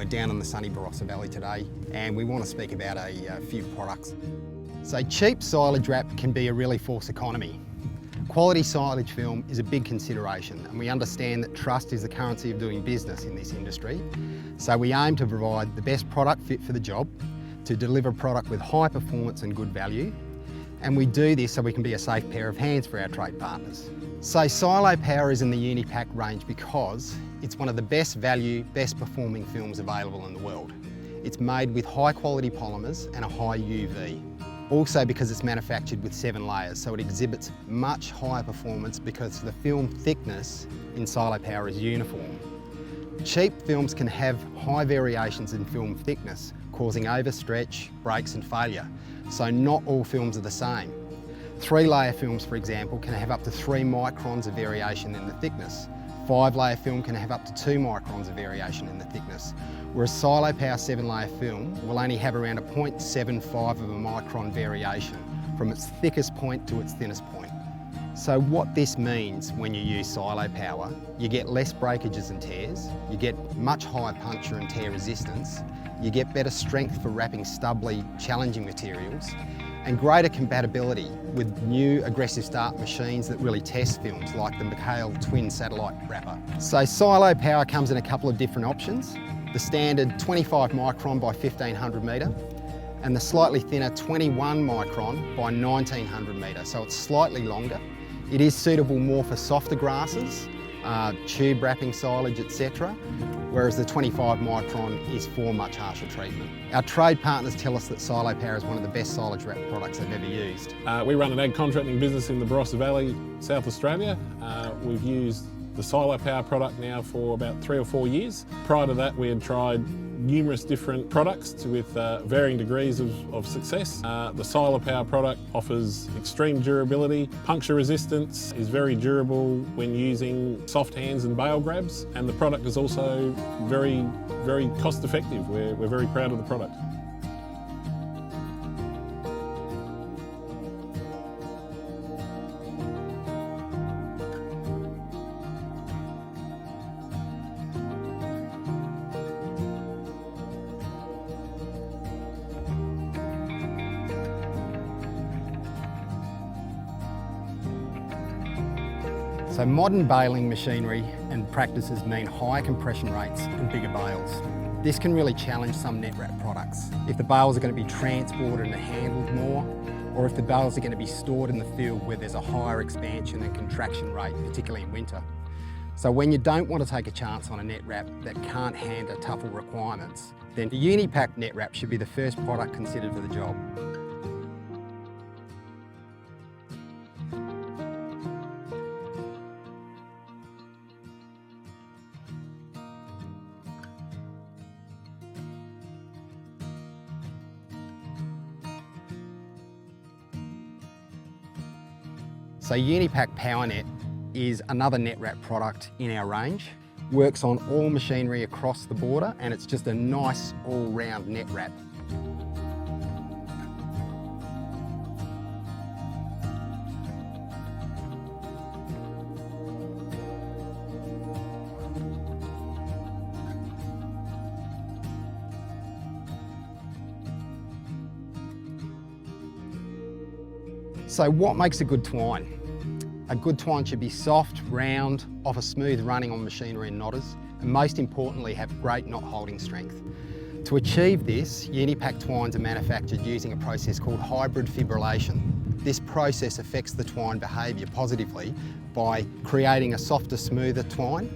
we're down in the sunny Barossa Valley today and we want to speak about a few products. So cheap silage wrap can be a really false economy. Quality silage film is a big consideration and we understand that trust is the currency of doing business in this industry. So we aim to provide the best product fit for the job, to deliver product with high performance and good value, and we do this so we can be a safe pair of hands for our trade partners. So Silo Power is in the Unipak range because it's one of the best value, best performing films available in the world. It's made with high quality polymers and a high UV. Also because it's manufactured with 7 layers, so it exhibits much higher performance because the film thickness in Silo Power is uniform. Cheap films can have high variations in film thickness, causing overstretch, breaks and failure. So not all films are the same. 3-layer films, for example, can have up to 3 microns of variation in the thickness. 5-layer film can have up to 2 microns of variation in the thickness, whereas Silo Power 7-layer film will only have around a 0.75 of a micron variation from its thickest point to its thinnest point. So what this means when you use Silo Power, you get less breakages and tears, you get much higher puncture and tear resistance, you get better strength for wrapping stubbly, challenging materials, and greater compatibility with new aggressive start machines that really test films like the Baling Twine satellite wrapper. So Silo Power comes in a couple of different options. The standard 25 micron by 1500 metre and the slightly thinner 21 micron by 1900 metre, so it's slightly longer. It is suitable more for softer grasses, tube wrapping silage, etc., whereas the 25 micron is for much harsher treatment. Our trade partners tell us that Silo Power is one of the best silage wrap products they've ever used. We run an ag contracting business in the Barossa Valley, South Australia. We've used the Silo Power product now for about 3 or 4 years. Prior to that, we had tried numerous different products with varying degrees of success. The Silo Power product offers extreme durability, puncture resistance, is very durable when using soft hands and bale grabs, and the product is also very, very cost effective. We're very proud of the product. So modern baling machinery and practices mean higher compression rates and bigger bales. This can really challenge some Netwrap products. If the bales are going to be transported and handled more, or if the bales are going to be stored in the field where there's a higher expansion and contraction rate, particularly in winter. So when you don't want to take a chance on a Netwrap that can't handle tougher requirements, then the Unipak Netwrap should be the first product considered for the job. So Unipak PowerNet is another Netwrap product in our range. Works on all machinery across the border and it's just a nice all-round Netwrap. So what makes a good twine? A good twine should be soft, round, offer smooth running on machinery and knotters, and most importantly have great knot holding strength. To achieve this, Unipak twines are manufactured using a process called hybrid fibrillation. This process affects the twine behaviour positively by creating a softer, smoother twine.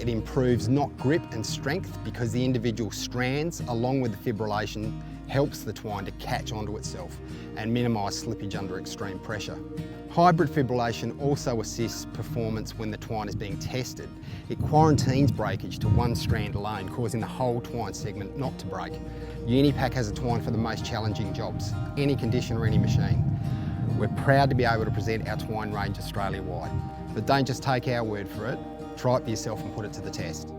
It improves knot grip and strength because the individual strands, along with the fibrillation, helps the twine to catch onto itself and minimise slippage under extreme pressure. Hybrid fibrillation also assists performance when the twine is being tested. It quarantines breakage to one strand alone, causing the whole twine segment not to break. Unipak has a twine for the most challenging jobs, any condition or any machine. We're proud to be able to present our twine range Australia-wide. But don't just take our word for it, try it for yourself and put it to the test.